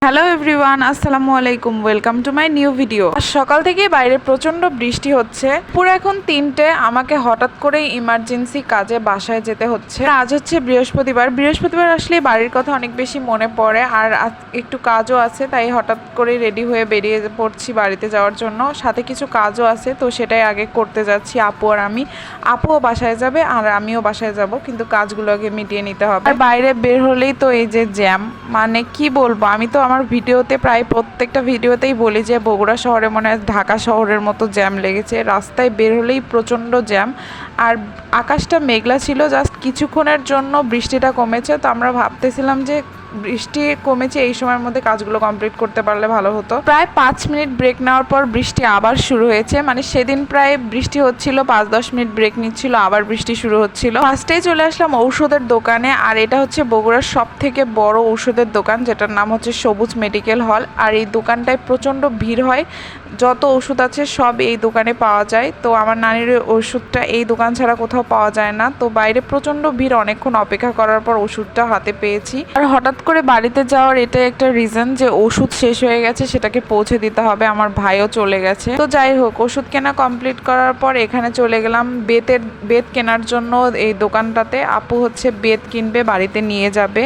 Hello everyone, আসসালামু আলাইকুম। Welcome to my new video. সকাল থেকে বাইরে প্রচণ্ড বৃষ্টি হচ্ছে। পুরো এখন 3টে। আমাকে হঠাৎ করেই ইমার্জেন্সি কাজে বাসায় যেতে হচ্ছে। আজ হচ্ছে বৃহস্পতিবার আসলে বাড়ির কথা অনেক বেশি মনে পড়ে, আর একটু কাজও আছে, তাই হঠাৎ করে রেডি হয়ে বেরিয়ে পড়ছি বাড়িতে যাওয়ার জন্য। সাথে কিছু কাজও আছে, তো সেটাই আগে করতে যাচ্ছি। আপু আর আমি, আপুও বাসায় যাবে আর আমিও বাসায় যাব, কিন্তু কাজগুলো আগে মিটিয়ে নিতে হবে। আর বাইরে বের হলেই তো এই যে জ্যাম, মানে কি বলবো, আমি তো আমার ভিডিওতে প্রায় প্রত্যেকটা ভিডিওতেই বলি যে বগুড়া শহরে মনে হয় ঢাকা শহরের মতো জ্যাম লেগেছে। রাস্তায় বের হলেই প্রচণ্ড জ্যাম, আর আকাশটা মেঘলা ছিল। জাস্ট কিছুক্ষণের জন্য বৃষ্টিটা কমেছে, তো আমরা ভাবতেছিলাম যে বৃষ্টি কমেছে, এই সময়ের মধ্যে কাজগুলো কমপ্লিট করতে পারলে ভালো হতো। প্রায় 5 মিনিট ব্রেক নেওয়ার পর বৃষ্টি আবার শুরু হয়েছে। মানে সেদিন প্রায় বৃষ্টি হচ্ছিল, 5-10 মিনিট ব্রেক নিচ্ছিল, আবার বৃষ্টি শুরু হচ্ছিল। ফার্স্টেই চলে আসলাম ঔষধের দোকানে, আর এটা হচ্ছে বগুড়ার সব থেকে বড় ঔষধের দোকান, যেটার নাম হচ্ছে সবুজ মেডিকেল হল। আর এই দোকানটায় প্রচণ্ড ভিড় হয়, যত ওষুধ আছে সব এই দোকানে পাওয়া যায়। তো আমার নানির ওষুধটা এই দোকান ছাড়া কোথাও পাওয়া যায় না। তো বাইরে প্রচণ্ড ভিড়, অনেকক্ষণ অপেক্ষা করার পর ওষুধটা হাতে পেয়েছি। আর হঠাৎ করে বাড়িতে যাওয়ার এটা একটা রিজন যে ওষুধ শেষ হয়ে গেছে, সেটাকে পৌঁছে দিতে হবে। আমার ভাইও চলে গেছে। তো যাই হোক, ওষুধ কেনা কমপ্লিট করার পর এখানে চলে গেলাম বেত কেনার জন্য এই দোকানটাতে। আপু হচ্ছে বেত কিনবে, বাড়িতে নিয়ে যাবে।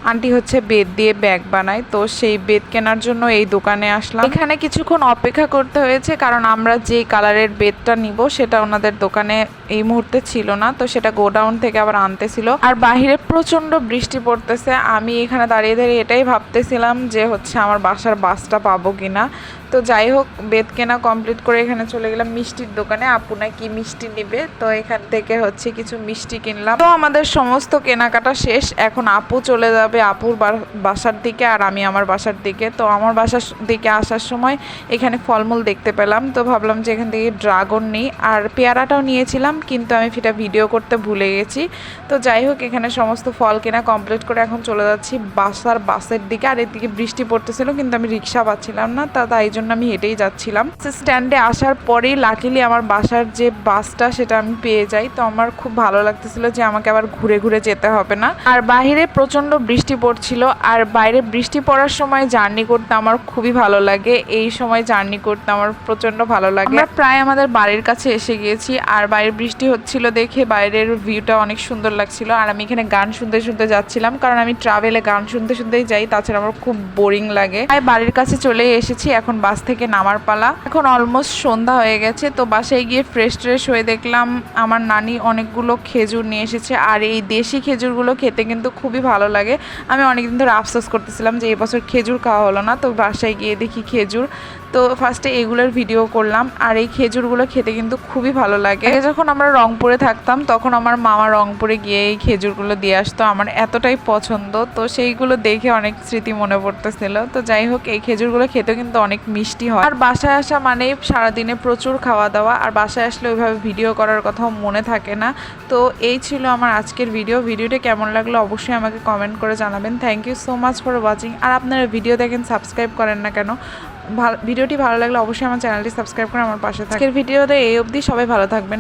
আন্টি হচ্ছে বেত দিয়ে ব্যাগ বানায়, তো সেই বেত কেনার জন্য এই দোকানে আসলাম। এখানে কিছুক্ষণ অপেক্ষা করতে হয়েছে, কারণ আমরা যে কালারের বেতটা নিব সেটা ওনাদের দোকানে এই মুহূর্তে ছিল না, তো সেটা গোডাউন থেকে আবার আনতেছিল। আর বাহিরে প্রচণ্ড বৃষ্টি পড়তেছে। আমি এখানে দাঁড়িয়ে দাঁড়িয়ে এটাই ভাবতেছিলাম যে হচ্ছে আমার বাসার বাসটা পাবো কিনা। তো যাই হোক, বেত কেনা কমপ্লিট করে এখানে চলে গেলাম মিষ্টির দোকানে। আপু না কি মিষ্টি নিবে, তো এখান থেকে হচ্ছে কিছু মিষ্টি কিনলাম। তো আমাদের সমস্ত কেনাকাটা শেষ। এখন আপু চলে যাবে আপুর বাসার দিকে, আর আমি আমার বাসার দিকে। তো আমার বাসার দিকে আসার সময় এখানে ফলমূল দেখতে পেলাম, তো ভাবলাম যে এখান থেকে ড্রাগন নিই। আর পেয়ারাটাও নিয়েছিলাম, কিন্তু আমি সেটা ভিডিও করতে ভুলে গেছি। তো যাই হোক, এখানে সমস্ত ফল কেনা কমপ্লিট করে এখন চলে যাচ্ছি বাসের দিকে। আর এদিকে বৃষ্টি পড়তেছিল, কিন্তু আমি রিক্সা পাচ্ছিলাম না, তাই জন্য আমি হেঁটেই যাচ্ছিলাম। স্ট্যান্ডে আসার পরেই লাকিলি আমার বাসার যে বাসটা সেটা আমি পেয়ে যাই। তো আমার খুব ভালো লাগতেছিল যে আমাকে আবার ঘুরে ঘুরে যেতে হবে না। আর বাইরে প্রচণ্ড বৃষ্টি পড়ছিল, আর বাইরে বৃষ্টি পড়ার সময় জার্নি করতে আমার খুবই ভালো লাগে। এই সময় জার্নি করতে আমার প্রচণ্ড ভালো লাগে। আমরা প্রায় আমাদের বাড়ির কাছে এসে গিয়েছি, আর বাইরে বৃষ্টি হচ্ছিল দেখে বাইরের ভিউটা অনেক সুন্দর লাগছিল। আর আমি এখানে গান শুনতে শুনতে যাচ্ছিলাম, কারণ আমি ট্রাভেলে গান শুনতে শুনতেই যাই, তাছাড়া আমার খুব বোরিং লাগে। তাই বাড়ির কাছে চলে এসেছি, এখন বাস থেকে নামার পালা। এখন অলমোস্ট সন্ধ্যা হয়ে গেছে। তো বাসায় গিয়ে ফ্রেশ হয়ে দেখলাম আমার নানি অনেকগুলো খেজুর নিয়ে এসেছে। আর এই দেশি খেজুরগুলো খেতে কিন্তু খুবই ভালো লাগে। আমি অনেকদিন ধরে আফসোস করতেছিলাম যে এবছর খেজুর খাওয়া হলো না। তো বাসায় গিয়ে দেখি খেজুর, তো ফার্স্টে এগুলোর ভিডিও করলাম। আর এই খেজুরগুলো খেতে কিন্তু খুবই ভালো লাগে। যখন আমরা রংপুরে থাকতাম, তখন আমার মামা রংপুরে গিয়ে এই খেজুরগুলো দিয়ে আসতো, আমার এতটাই পছন্দ। তো সেইগুলো দেখে অনেক স্মৃতি মনে পড়তেছিল। তো যাই হোক, এই খেজুরগুলো খেতে কিন্তু অনেক মিষ্টি হয়। আর বাসায় আসা মানে সারাদিনে প্রচুর খাওয়া দাওয়া, আর বাসায় আসলে ওইভাবে ভিডিও করার কথাও মনে থাকে না। তো এই ছিল আমার আজকের ভিডিওটা কেমন লাগলো অবশ্যই আমাকে কমেন্ট করে জানাবেন। Thank you so much for watching. আর আপনারা ভিডিও দেখেন, সাবস্ক্রাইব করেন না কেন? ভিডিওটি ভালো লাগলে অবশ্যই আমার চ্যানেলটি সাবস্ক্রাইব করে আমার পাশে থাকেন। আজকের ভিডিওতে এই অবধি, সবাই ভালো থাকবেন।